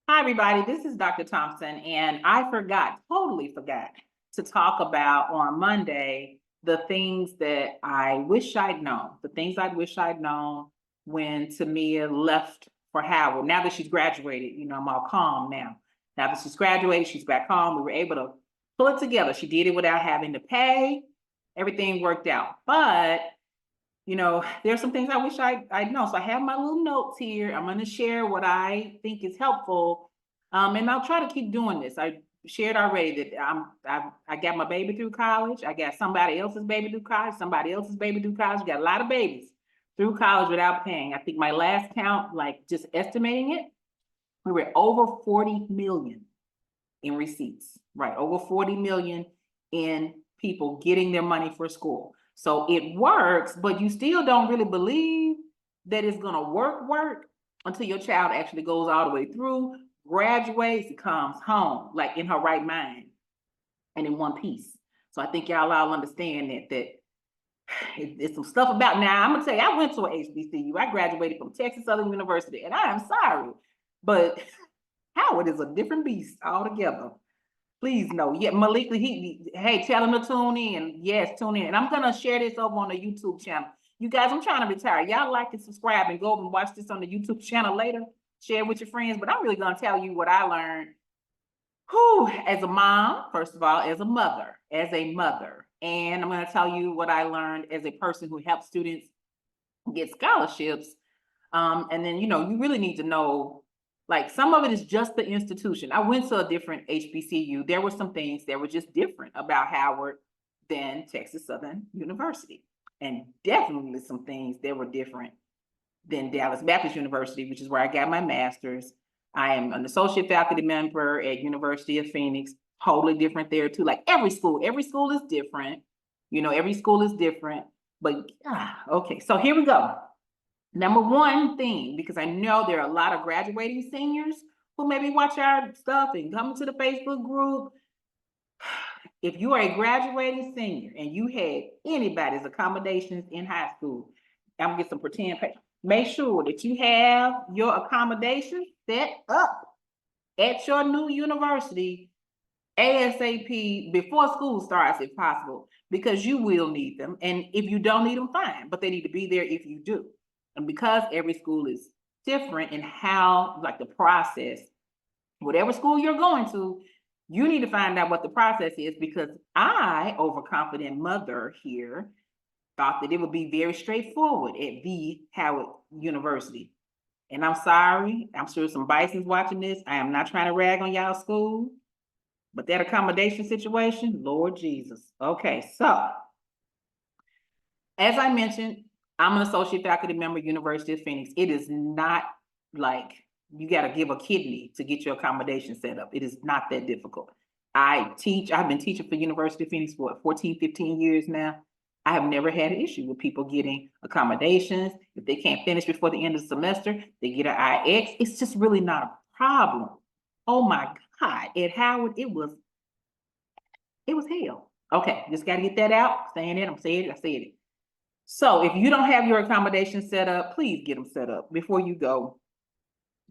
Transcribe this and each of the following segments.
Hi, everybody. This is Dr. Thompson, and I totally forgot to talk about on Monday the things that I wish I'd known, when Tamia left for Howard. Now that she's graduated, I'm all calm now. Now that she's graduated, she's back home. We were able to pull it together. She did it without having to pay. Everything worked out. But there's some things I wish I'd know. So I have my little notes here. I'm going to share what I think is helpful. And I'll try to keep doing this. I shared already that I got my baby through college. I got somebody else's baby through college, somebody else's baby through college. Got a lot of babies through college without paying. I think my last count, like just estimating it, we were over 40 million in receipts, right? Over 40 million in people getting their money for school. So it works, but you still don't really believe that it's going to work until your child actually goes all the way through, graduates, comes home, like in her right mind and in one piece. So I think y'all all understand that it's some stuff about now. I'm gonna tell you, I went to an HBCU. I graduated from Texas Southern University, and I am sorry, but Howard is a different beast altogether. Please know. Yeah, Malik, hey, tell him to tune in. Yes, tune in. And I'm gonna share this over on the YouTube channel. You guys, I'm trying to retire. Y'all like and subscribe and go over and watch this on the YouTube channel later. Share with your friends. But I'm really gonna tell you what I learned. As a mom, first of all, as a mother, and I'm gonna tell you what I learned as a person who helps students get scholarships. And then you really need to know, like, some of it is just the institution. I went to a different HBCU. There were some things that were just different about Howard than Texas Southern University, and definitely some things that were different than Dallas Baptist University, which is where I got my master's. I am an associate faculty member at University of Phoenix. Totally different there too. Like every school is different. Every school is different. But okay, so here we go. Number one thing, because I know there are a lot of graduating seniors who maybe watch our stuff and come to the Facebook group. If you are a graduating senior and you had anybody's accommodations in high school, I'm gonna get some pretend paper. Make sure that you have your accommodations set up at your new university ASAP before school starts, if possible, because you will need them. And if you don't need them, fine, but they need to be there if you do. And because every school is different in how, like, the process, whatever school you're going to, you need to find out what the process is, because I, overconfident mother here, thought that it would be very straightforward at the Howard University. And I'm sorry, I'm sure some Bison's watching this. I am not trying to rag on y'all school, but that accommodation situation, Lord Jesus. Okay, so as I mentioned, I'm an associate faculty member, University of Phoenix. It is not like you got to give a kidney to get your accommodation set up. It is not that difficult. I've been teaching for University of Phoenix for 14, 15 years now. I have never had an issue with people getting accommodations. If they can't finish before the end of the semester, they get an IX. It's just really not a problem. Oh my God, at Howard, it was hell. Okay, just got to get that out. Saying it, I said it. So if you don't have your accommodation set up, please get them set up before you go.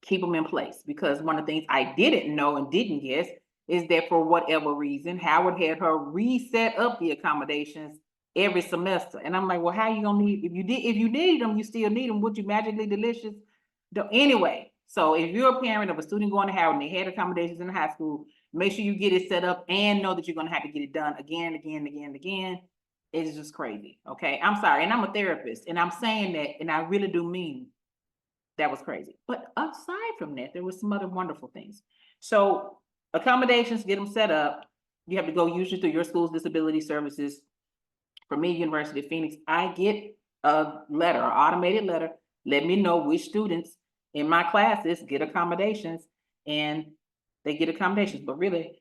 Keep them in place, because one of the things I didn't know and didn't guess is that for whatever reason, Howard had her reset up the accommodations every semester. And I'm like, well, how you gonna need, if you need them, you still need them. Would you magically delicious? Anyway, so if you're a parent of a student going to Howard and they had accommodations in high school, make sure you get it set up and know that you're gonna have to get it done again. It's just crazy. Okay, I'm sorry, and I'm a therapist, and I'm saying that, and I really do mean that was crazy. But aside from that, there was some other wonderful things. So accommodations, get them set up. You have to go usually through your school's disability services. For me, University of Phoenix, I get a letter, an automated letter, let me know which students in my classes get accommodations, and they get accommodations. But really,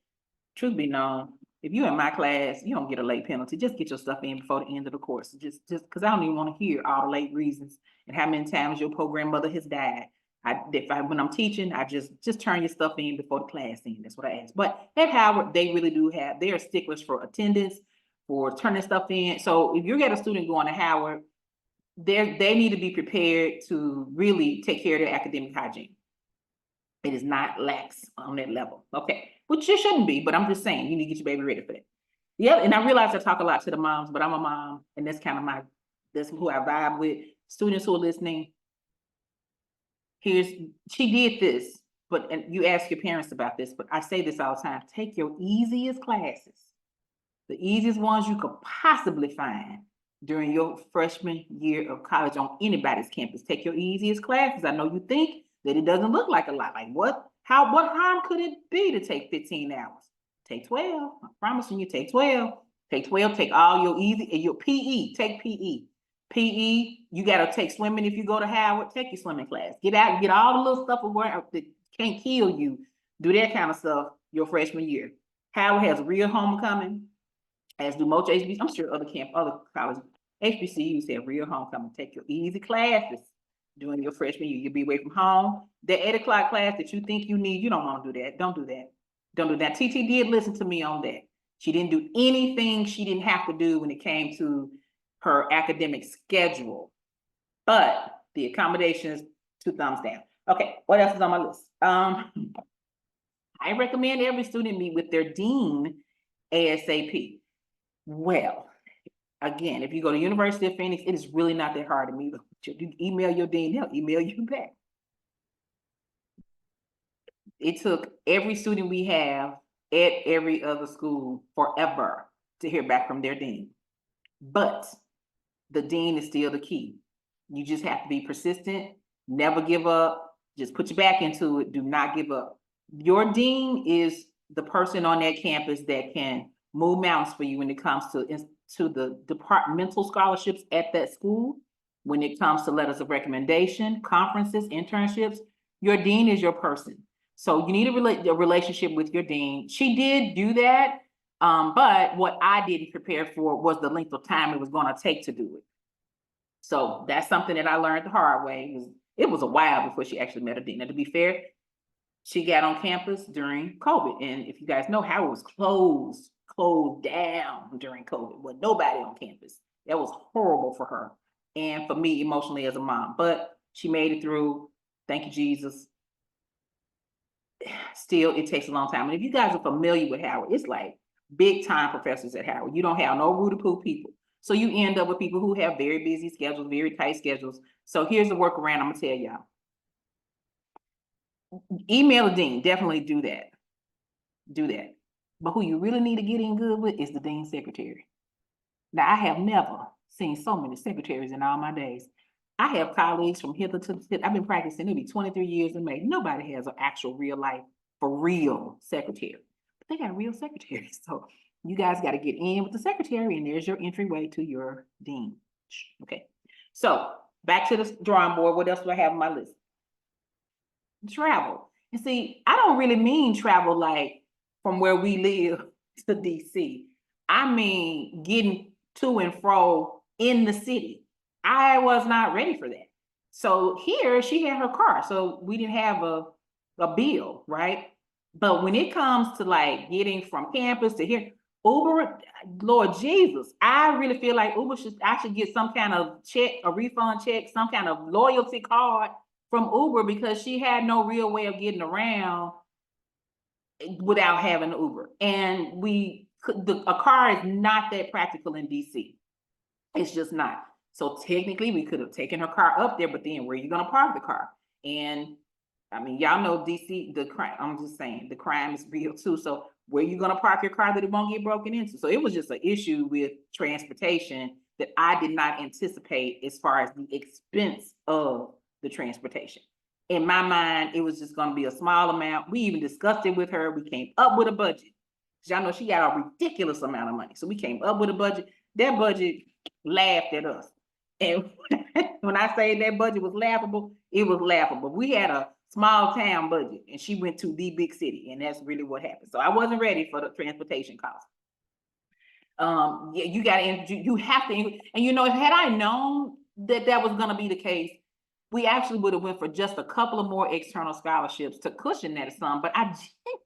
truth be known, if you're in my class, you don't get a late penalty. Just get your stuff in before the end of the course. Just because I don't even want to hear all the late reasons and how many times your poor grandmother has died. When I'm teaching, I just turn your stuff in before the class ends. That's what I ask. But at Howard, they really do they are sticklers for attendance, for turning stuff in. So if you get a student going to Howard, they need to be prepared to really take care of their academic hygiene. It is not lax on that level. Okay, which you shouldn't be, but I'm just saying you need to get your baby ready for that. Yeah, and I realize I talk a lot to the moms, but I'm a mom, and that's kind of that's who I vibe with. Students who are listening, she did this, and you ask your parents about this, but I say this all the time: take your easiest classes, the easiest ones you could possibly find during your freshman year of college on anybody's campus. Take your easiest classes. I know you think that it doesn't look like a lot. Like what harm could it be to take 15 hours? Take 12. I'm promising you, take 12. Take 12, take all your your PE, take PE. PE, you gotta take swimming if you go to Howard, take your swimming class. Get out and get all the little stuff that can't kill you. Do that kind of stuff your freshman year. Howard has real homecoming, as do most HBCUs. I'm sure other colleges, HBCUs have real homecoming. Take your easy classes during your freshman year. You'll be away from home. That 8 o'clock class that you think you need, you don't want to do that. Don't do that. Don't do that. TT did listen to me on that. She didn't do anything she didn't have to do when it came to her academic schedule. But the accommodations, 2 thumbs down. Okay, what else is on my list? I recommend every student meet with their dean ASAP. Well, again, if you go to University of Phoenix, it is really not that hard to meet. You email your dean, they'll email you back. It took every student we have at every other school forever to hear back from their dean. But the dean is still the key. You just have to be persistent, never give up, just put your back into it, do not give up. Your dean is the person on that campus that can move mountains for you when it comes to the departmental scholarships at that school, when it comes to letters of recommendation, conferences, internships. Your dean is your person. So you need a relationship with your dean. She did do that, but what I didn't prepare for was the length of time it was going to take to do it. So that's something that I learned the hard way. It was a while before she actually met a dean. And to be fair, she got on campus during COVID. And if you guys know, Howard was closed down during COVID with nobody on campus. That was horrible for her and for me emotionally as a mom. But she made it through. Thank you, Jesus. Still, it takes a long time. And if you guys are familiar with Howard, it's like big time professors at Howard. You don't have no rude-to-poo people. So you end up with people who have very busy schedules, very tight schedules. So here's the workaround I'm gonna tell y'all. Email a dean, definitely do that. Do that. But who you really need to get in good with is the dean's secretary. Now, I have never seen so many secretaries in all my days. I have colleagues from hither to I've been practicing, it'll be 23 years in May. Nobody has an actual real life, for real secretary. But they got real secretaries. So you guys got to get in with the secretary, and there's your entryway to your dean. Okay. So back to the drawing board. What else do I have on my list? Travel. And see, I don't really mean travel like from where we live to DC. I mean getting to and fro in the city. I was not ready for that. So here she had her car, so we didn't have a bill, right? But when it comes to like getting from campus to here, Uber, Lord Jesus, I really feel like I should get some kind of check, a refund check, some kind of loyalty card from Uber, because she had no real way of getting around without having Uber. And a car is not that practical in DC. It's just not. So technically we could have taken her car up there, but then where are you gonna park the car? And I mean, y'all know DC, the crime, I'm just saying, the crime is real too. So where are you gonna park your car that it won't get broken into? So it was just an issue with transportation that I did not anticipate as far as the expense of the transportation. In my mind, it was just gonna be a small amount. We even discussed it with her. We came up with a budget. Y'all know she got a ridiculous amount of money. So we came up with a budget. That budget laughed at us. And when I say that budget was laughable, it was laughable. We had a small town budget and she went to the big city, and that's really what happened. So I wasn't ready for the transportation cost. Yeah, you have to, and you know, had I known that that was gonna be the case, we actually would have went for just a couple of more external scholarships to cushion that sum, but I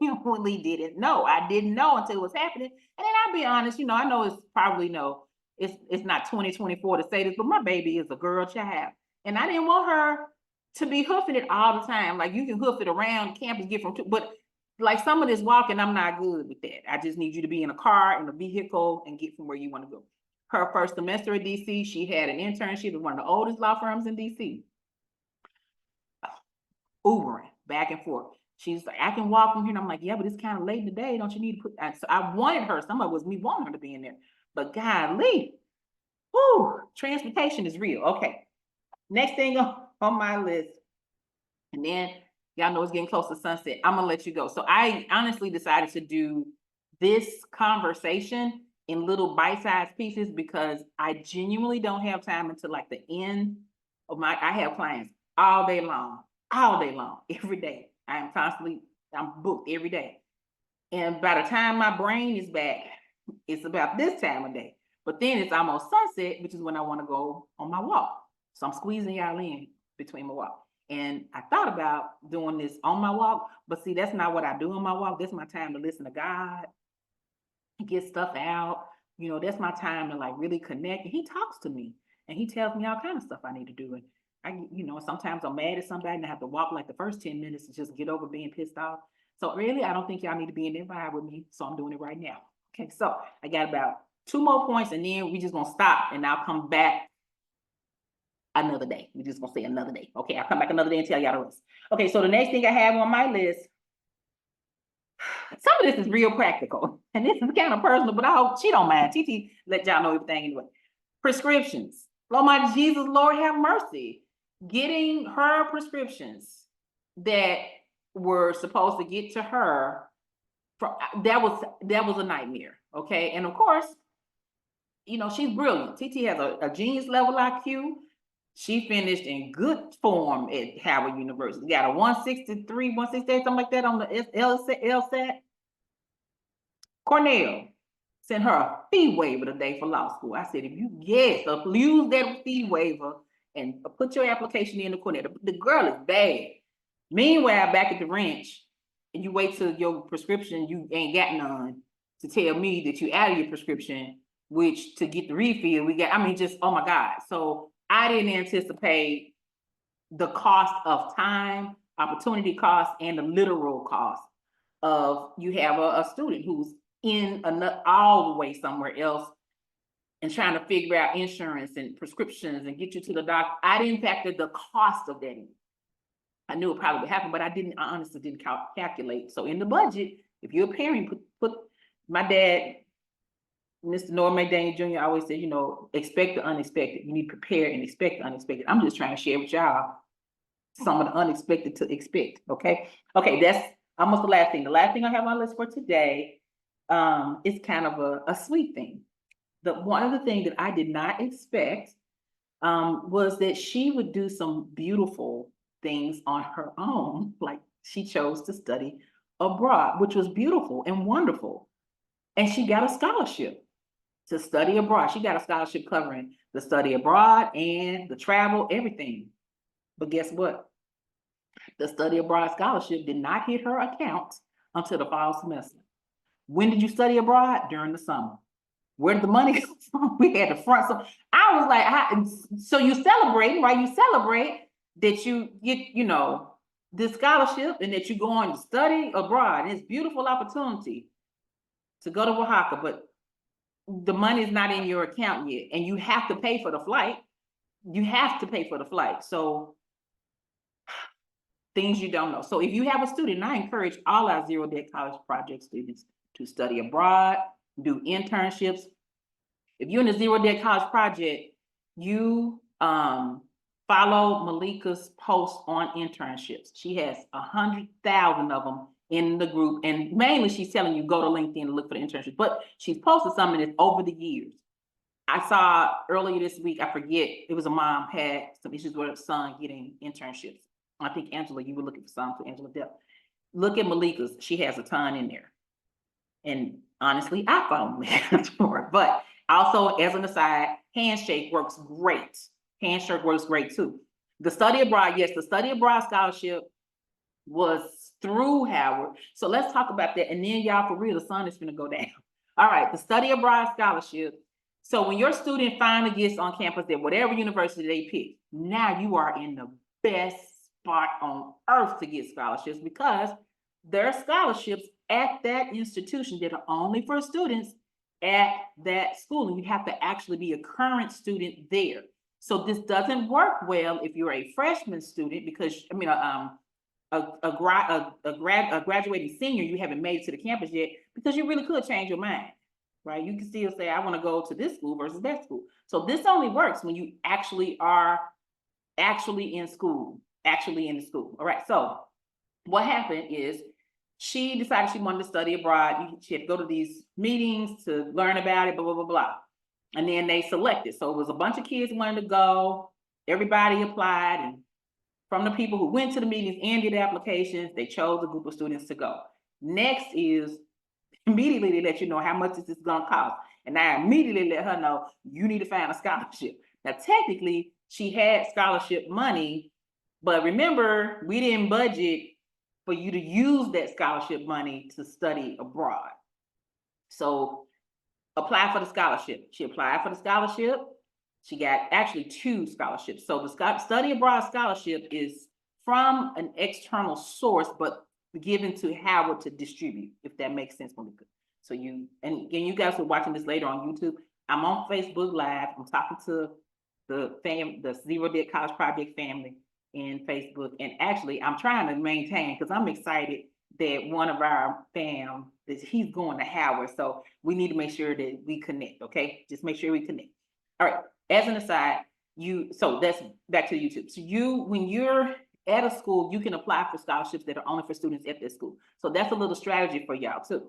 genuinely didn't know. I didn't know until it was happening. And then I'll be honest, you know, I know it's probably it's not 2024 to say this, but my baby is a girl child. And I didn't want her to be hoofing it all the time. Like you can hoof it around campus, get from, but like some of this walking, I'm not good with that. I just need you to be in a car, in a vehicle, and get from where you want to go. Her first semester at DC, she had an internship with one of the oldest law firms in DC. Ubering back and forth. She's like, I can walk from here. And I'm like, yeah, but it's kind of late in the day. Don't you need to put? So I wanted her. Some of it was me wanting her to be in there. But golly, whoo, transportation is real. Okay. Next thing on my list, and then y'all know it's getting close to sunset. I'm gonna let you go. So I honestly decided to do this conversation in little bite-sized pieces because I genuinely don't have time until like the end of I have clients all day long, every day. I'm booked every day. And by the time my brain is back, it's about this time of day. But then it's almost sunset, which is when I want to go on my walk. So I'm squeezing y'all in between my walk. And I thought about doing this on my walk, but see, that's not what I do on my walk. That's my time to listen to God, get stuff out. You know, that's my time to like really connect. And he talks to me and he tells me all kinds of stuff I need to do. And sometimes I'm mad at somebody and I have to walk like the first 10 minutes to just get over being pissed off. So really, I don't think y'all need to be in their vibe with me. So I'm doing it right now. Okay, so I got about 2 more points and then we just gonna stop and I'll come back another day. We're just gonna say another day. Okay, I'll come back another day and tell y'all the rest. Okay, so the next thing I have on my list, some of this is real practical and this is kind of personal, but I hope she don't mind. TT let y'all know everything anyway. Prescriptions. Oh my Jesus, Lord have mercy. Getting her prescriptions that were supposed to get to her, that was a nightmare. Okay, and of course, she's brilliant. TT has a genius level IQ. She finished in good form at Howard University. Got a 163, 168, something like that on the LSAT. Cornell sent her a fee waiver today for law school. I said, if you use that fee waiver and put your application in the Cornell. The girl is bad. Meanwhile, back at the ranch, and you wait till your prescription, you ain't got none, to tell me that you out of your prescription, which to get the refill, oh my God. So I didn't anticipate the cost of time, opportunity cost, and the literal cost of you have a student who's all the way somewhere else and trying to figure out insurance and prescriptions and get you to the doctor. I didn't factor the cost of that in. I knew it probably would happen, but I honestly didn't calculate. So in the budget, if you're a parent, put my dad, Mr. Norman McDaniel Jr. always said, expect the unexpected. You need to prepare and expect the unexpected. I'm just trying to share with y'all some of the unexpected to expect. Okay. Okay. That's almost the last thing. The last thing I have on my list for today is kind of a sweet thing. One of the things that I did not expect was that she would do some beautiful things on her own. Like she chose to study abroad, which was beautiful and wonderful. And she got a scholarship to study abroad. She got a scholarship covering the study abroad and the travel, everything. But guess what? The study abroad scholarship did not hit her account until the fall semester. When did you study abroad? During the summer. Where did the money come from? We had the front. So I was like, so you celebrating, right? You celebrate that you get, this scholarship and that you're going to study abroad. And it's a beautiful opportunity to go to Oaxaca, but the money is not in your account yet. And you have to pay for the flight. So things you don't know. So if you have a student, I encourage all our zero debt college project students to study abroad, do internships. If you're in a zero debt college project, you follow Malika's post on internships. She has 100,000 of them in the group, and mainly she's telling you go to LinkedIn and look for the internships, but she's posted something that's over the years. I saw earlier this week, I forget, it was a mom had some issues with her son getting internships. I think Angela, you were looking for some for Angela Depp. Look at Malika's, she has a ton in there. And honestly, I found it for her. But also, as an aside, Handshake works great. Handshake works great too. The study abroad, yes, the study abroad scholarship was through Howard. So let's talk about that. And then y'all, for real, the sun is gonna go down. All right, the study abroad scholarship. So when your student finally gets on campus at whatever university they pick, now you are in the best spot on earth to get scholarships because there are scholarships at that institution that are only for students at that school, and you have to actually be a current student there. So this doesn't work well if you're a freshman student because, I mean, a graduating senior, you haven't made it to the campus yet because you really could change your mind, right? You can still say, I want to go to this school versus that school. So this only works when you actually are actually in school, actually in the school. All right. So what happened is she decided she wanted to study abroad. She had to go to these meetings to learn about it, blah, blah, blah, blah. And then they selected. So it was a bunch of kids wanting to go. Everybody applied. And from the people who went to the meetings and did applications, they chose a group of students to go. Next is immediately they let you know how much this is going to cost. And I immediately let her know you need to find a scholarship. Now, technically, she had scholarship money, but remember, we didn't budget for you to use that scholarship money to study abroad. So apply for the scholarship. She applied for the scholarship. She got actually 2 scholarships. So the study abroad scholarship is from an external source, but given to Howard to distribute, if that makes sense. So you guys are watching this later on YouTube. I'm on Facebook Live. I'm talking to the Zero Debt College Project family in Facebook. And actually, I'm trying to maintain because I'm excited that one of our fam that he's going to Howard. So we need to make sure that we connect. Okay, just make sure we connect. All right. As an aside, so that's back to YouTube. So when you're at a school, you can apply for scholarships that are only for students at this school. So that's a little strategy for y'all too.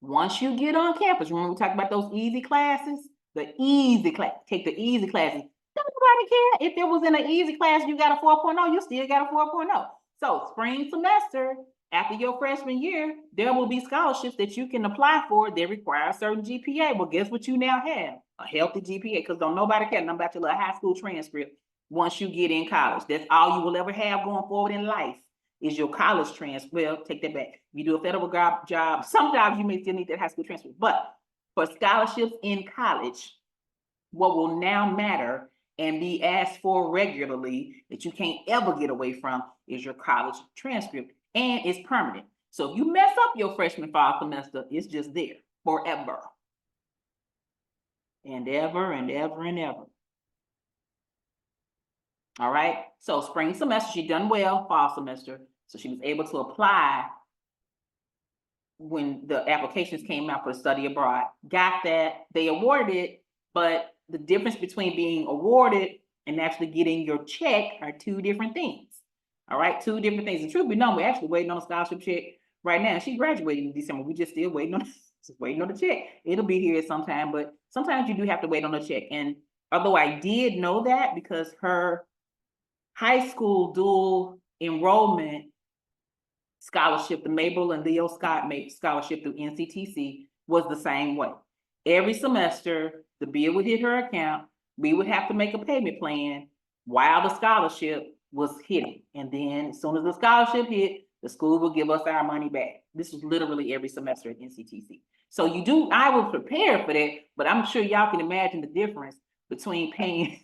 Once you get on campus, remember we talked about those easy classes? The easy class, take the easy classes. Nobody care if it was in an easy class, you got a 4.0, you still got a 4.0. So spring semester, after your freshman year, there will be scholarships that you can apply for that require a certain GPA. Well, guess what you now have? A healthy GPA, because don't nobody care nothing about your little high school transcript once you get in college. That's all you will ever have going forward in life is your college transcript. Well, take that back. You do a federal job, some jobs you may still need that high school transcript, but for scholarships in college, what will now matter and be asked for regularly that you can't ever get away from is your college transcript, and it's permanent. So if you mess up your freshman fall semester, it's just there forever. And ever and ever and ever. All right. So spring semester, she done well, fall semester. So she was able to apply when the applications came out for study abroad. Got that. They awarded it, but the difference between being awarded and actually getting your check are 2 different things. All right, 2 different things. The truth be known, we're actually waiting on a scholarship check right now. She graduated in December. We just still waiting on the check. It'll be here sometime, but sometimes you do have to wait on the check. And although I did know that because her high school dual enrollment scholarship, the Mabel and Leo Scott scholarship through NCTC, was the same way. Every semester, the bill would hit her account. We would have to make a payment plan while the scholarship was hitting. And then as soon as the scholarship hit, the school will give us our money back. This was literally every semester at NCTC. So I was prepared for that, but I'm sure y'all can imagine the difference between paying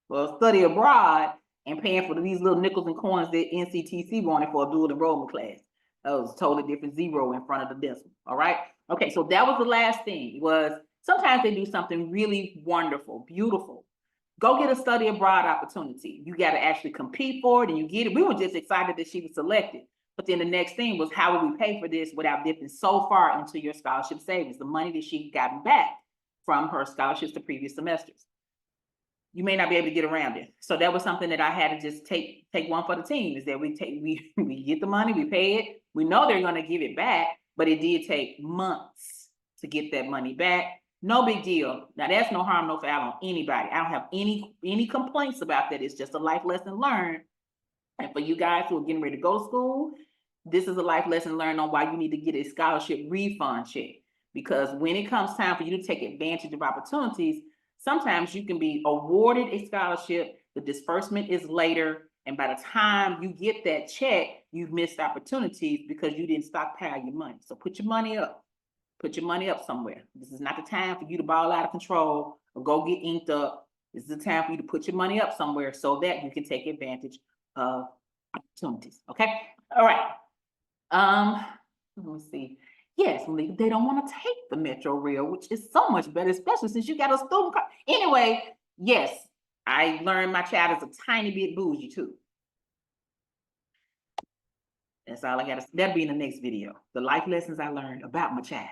for a study abroad and paying for these little nickels and coins that NCTC wanted for a dual enrollment class. That was a totally different zero in front of the decimal. All right. Okay. So that was the last thing. Was sometimes they do something really wonderful, beautiful. Go get a study abroad opportunity. You got to actually compete for it and you get it. We were just excited that she was selected. But then the next thing was, how would we pay for this without dipping so far into your scholarship savings, the money that she gotten back from her scholarships to previous semesters? You may not be able to get around it. So that was something that I had to just take one for the team, is that we get the money, we pay it. We know they're going to give it back, but it did take months to get that money back. No big deal. Now that's no harm, no foul on anybody. I don't have any complaints about that. It's just a life lesson learned. And for you guys who are getting ready to go to school, this is a life lesson learned on why you need to get a scholarship refund check. Because when it comes time for you to take advantage of opportunities, sometimes you can be awarded a scholarship, the disbursement is later, and by the time you get that check, you've missed opportunities because you didn't stockpile your money. So put your money up. Put your money up somewhere. This is not the time for you to ball out of control or go get inked up. This is the time for you to put your money up somewhere so that you can take advantage of opportunities. Okay. All right. Let me see. Yes, Malik, they don't want to take the Metro Rail, which is so much better, especially since you got a student car. Anyway, yes, I learned my child is a tiny bit bougie too. That's all I got to. That'll be in the next video. The life lessons I learned about my child.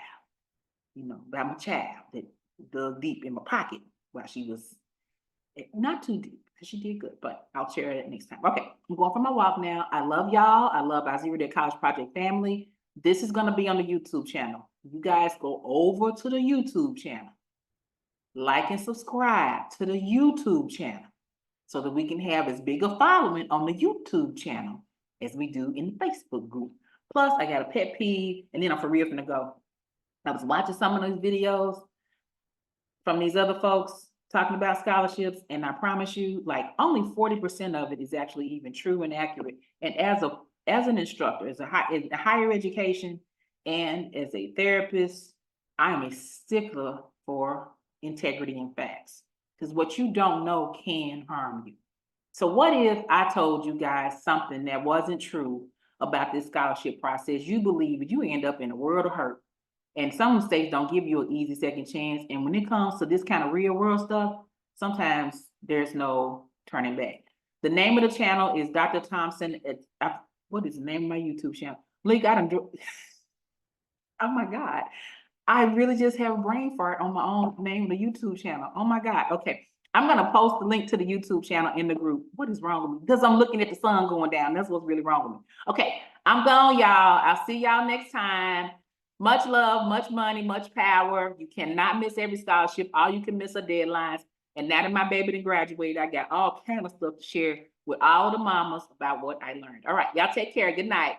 You know, about my child that dug deep in my pocket while she was not too deep because she did good, but I'll share it next time. Okay, I'm going for my walk now. I love y'all. I love our Zero Day College Project family. This is going to be on the YouTube channel. You guys go over to the YouTube channel, like and subscribe to the YouTube channel so that we can have as big a following on the YouTube channel as we do in the Facebook group. Plus, I got a pet peeve, and then I'm for real gonna go. I was watching some of those videos from these other folks talking about scholarships, and I promise you, like only 40% of it is actually even true and accurate. And as an instructor, in higher education, and as a therapist, I am a stickler for integrity and facts, because what you don't know can harm you. So what if I told you guys something that wasn't true about this scholarship process? You believe it, you end up in a world of hurt. And some states don't give you an easy second chance. And when it comes to this kind of real world stuff, sometimes there's no turning back. The name of the channel is Dr. Thompson. What is the name of my YouTube channel? Leak, I don't do. Oh my God. I really just have a brain fart on my own name of the YouTube channel. Oh my God. Okay. I'm going to post the link to the YouTube channel in the group. What is wrong with me? Because I'm looking at the sun going down. That's what's really wrong with me. Okay. I'm gone, y'all. I'll see y'all next time. Much love, much money, much power. You cannot miss every scholarship. All you can miss are deadlines. And now that my baby done graduated, I got all kind of stuff to share with all the mamas about what I learned. All right. Y'all take care. Good night.